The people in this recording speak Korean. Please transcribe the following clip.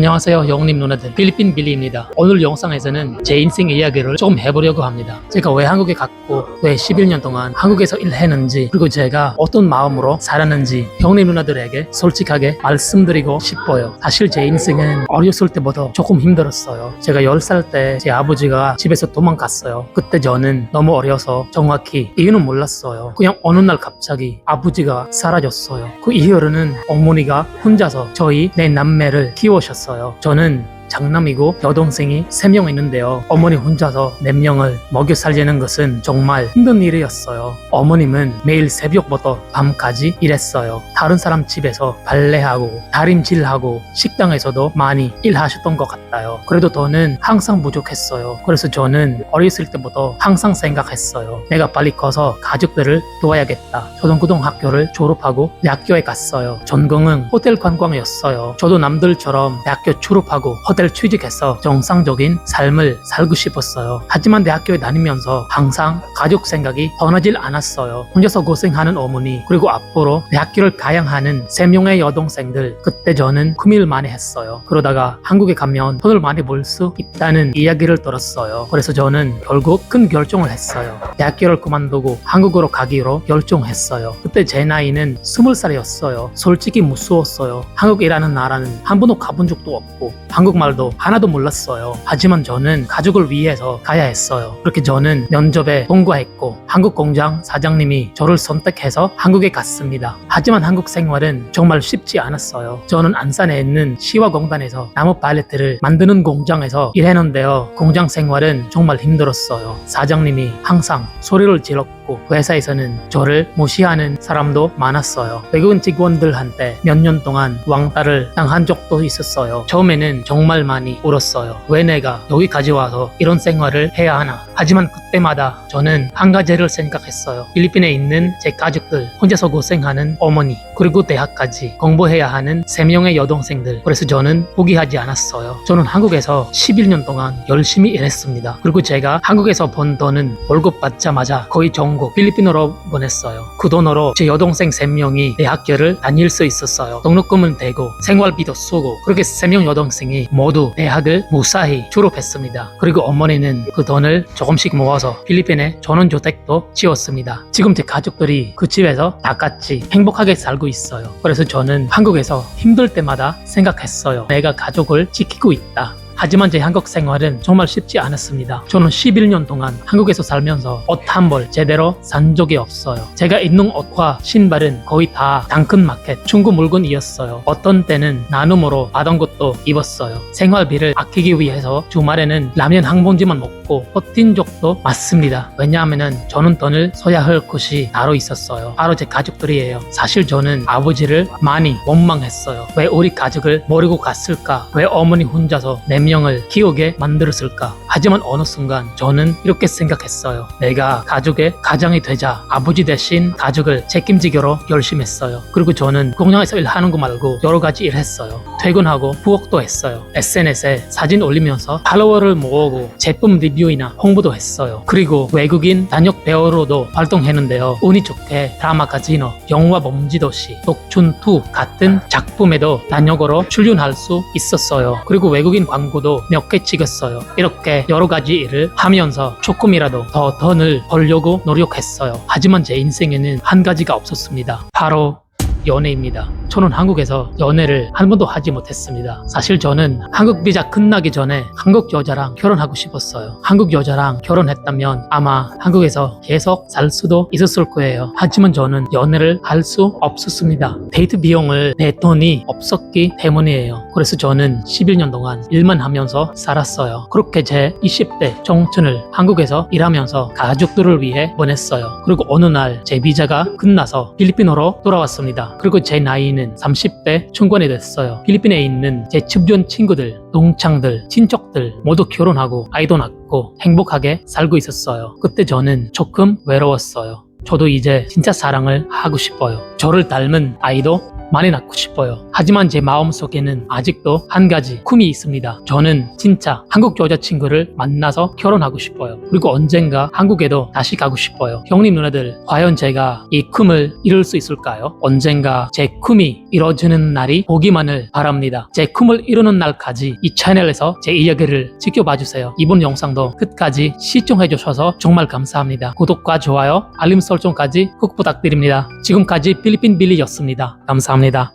안녕하세요 영님 누나들, 필리핀 빌리입니다. 오늘 영상에서는 제 인생 이야기를 조금 해보려고 합니다. 제가 왜 한국에 갔고 왜 11년 동안 한국에서 일했는지, 그리고 제가 어떤 마음으로 살았는지 형님 누나들에게 솔직하게 말씀드리고 싶어요. 사실 제 인생은 어렸을 때보다 조금 힘들었어요. 제가 10살 때 제 아버지가 집에서 도망갔어요. 그때 저는 너무 어려서 정확히 이유는 몰랐어요. 그냥 어느 날 갑자기 아버지가 사라졌어요. 그 이후로는 어머니가 혼자서 저희 네 남매를 키우셨어요. 저는 장남이고 여동생이 3명 있는데요. 어머니 혼자서 4명을 먹여 살리는 것은 정말 힘든 일이었어요. 어머님은 매일 새벽부터 밤까지 일했어요. 다른 사람 집에서 발레하고 다림질하고 식당에서도 많이 일하셨던 것 같아요. 그래도 저는 항상 부족했어요. 그래서 저는 어렸을 때부터 항상 생각했어요. 내가 빨리 커서 가족들을 도와야겠다. 초등고등학교를 졸업하고 대학교에 갔어요. 전공은 호텔 관광이었어요. 저도 남들처럼 대학교 졸업하고 호텔 취직해서 정상적인 삶을 살고 싶었어요. 하지만 대학교에 다니면서 항상 가족 생각이 떠나질 않았어요. 혼자서 고생하는 어머니, 그리고 앞으로 대학교를 가야 하는 3명의 여동생들, 그때 저는 고민을 했어요. 그러다가 한국에 가면 돈을 많이 벌 수 있다는 이야기를 들었어요. 그래서 저는 결국 큰 결정을 했어요. 대학교를 그만두고 한국으로 가기로 결정했어요. 그때 제 나이는 20살이었어요. 솔직히 무서웠어요. 한국이라는 나라는 한 번도 가본 적도 없고 한국말도 하나도 몰랐어요. 하지만 저는 가족을 위해서 가야 했어요. 그렇게 저는 면접에 통과했고 한국 공장 사장님이 저를 선택해서 한국에 갔습니다. 하지만 한국 생활은 정말 쉽지 않았어요. 저는 안산에 있는 시화공단에서 나무 팔레트를 만드는 공장에서 일했는데요. 공장 생활은 정말 힘들었어요. 사장님이 항상 소리를 질렀고 회사에서는 저를 무시하는 사람도 많았어요. 외국인 직원들한테 몇 년 동안 왕따를 당한 적도 있었어요. 처음에는 정말 많이 울었어요. 왜 내가 여기까지 와서 이런 생활을 해야 하나. 하지만 그때마다 저는 한 가지를 생각했어요. 필리핀에 있는 제 가족들, 혼자서 고생하는 어머니, 그리고 대학까지 공부해야 하는 3명의 여동생들. 그래서 저는 포기하지 않았어요. 저는 한국에서 11년 동안 열심히 일했습니다. 그리고 제가 한국에서 번 돈은 월급 받자마자 거의 전국 필리핀으로 보냈어요. 그 돈으로 제 여동생 3명이 대학교를 다닐 수 있었어요. 등록금은 되고 생활비도 쓰고, 그렇게 3명 여동생이 모두 대학을 무사히 졸업했습니다. 그리고 어머니는 그 돈을 조금씩 모아서 필리핀에 전원주택도 지었습니다. 지금 제 가족들이 그 집에서 다 같이 행복하게 살고 있어요. 그래서 저는 한국에서 힘들 때마다 생각했어요. 내가 가족을 지키고 있다. 하지만 제 한국 생활은 정말 쉽지 않았습니다. 저는 11년 동안 한국에서 살면서 옷 한 벌 제대로 산 적이 없어요. 제가 입는 옷과 신발은 거의 다 당근마켓 중고 물건이었어요. 어떤 때는 나눔으로 받은 것도 입었어요. 생활비를 아끼기 위해서 주말에는 라면 한 봉지만 먹고 버틴 적도 많습니다. 왜냐하면 저는 돈을 써야 할 것이 따로 있었어요. 바로 제 가족들이에요. 사실 저는 아버지를 많이 원망했어요. 왜 우리 가족을 버리고 갔을까? 왜 어머니 혼자서 4명을 키우게 만들었을까? 하지만 어느 순간 저는 이렇게 생각했어요. 내가 가족의 가장이 되자 아버지 대신 가족을 책임지기로 결심했어요. 그리고 저는 공장에서 일하는 거 말고 여러 가지 일했어요. 퇴근하고 부업도 했어요. SNS에 사진 올리면서 팔로워를 모으고 제품 리뷰이나 홍보도 했어요. 그리고 외국인 단역 배우로도 활동했는데요. 운이 좋게 드라마 카지노, 영화 범죄도시, 독춘2 같은 작품에도 단역으로 출연할 수 있었어요. 그리고 외국인 광고도 몇 개 찍었어요. 이렇게 여러 가지 일을 하면서 조금이라도 더 돈을 벌려고 노력했어요. 하지만 제 인생에는 한 가지가 없었습니다. 바로 연애입니다. 저는 한국에서 연애를 한 번도 하지 못했습니다. 사실 저는 한국 비자 끝나기 전에 한국 여자랑 결혼하고 싶었어요. 한국 여자랑 결혼했다면 아마 한국에서 계속 살 수도 있었을 거예요. 하지만 저는 연애를 할 수 없었습니다. 데이트 비용을 내 돈이 없었기 때문이에요. 그래서 저는 11년 동안 일만 하면서 살았어요. 그렇게 제 20대 청춘을 한국에서 일하면서 가족들을 위해 보냈어요. 그리고 어느 날 제 비자가 끝나서 필리핀으로 돌아왔습니다. 그리고 제 나이는 30대 중반이 됐어요. 필리핀에 있는 제 주변 친구들, 동창들, 친척들 모두 결혼하고 아이도 낳고 행복하게 살고 있었어요. 그때 저는 조금 외로웠어요. 저도 이제 진짜 사랑을 하고 싶어요. 저를 닮은 아이도 많이 낳고 싶어요. 하지만 제 마음속에는 아직도 한 가지 꿈이 있습니다. 저는 진짜 한국 여자친구를 만나서 결혼하고 싶어요. 그리고 언젠가 한국에도 다시 가고 싶어요. 형님 누나들, 과연 제가 이 꿈을 이룰 수 있을까요? 언젠가 제 꿈이 이루어지는 날이 오기만을 바랍니다. 제 꿈을 이루는 날까지 이 채널에서 제 이야기를 지켜봐 주세요. 이번 영상도 끝까지 시청해 주셔서 정말 감사합니다. 구독과 좋아요, 알림 설정까지 꼭 부탁드립니다. 지금까지 필리핀 빌리였습니다. 감사합니다.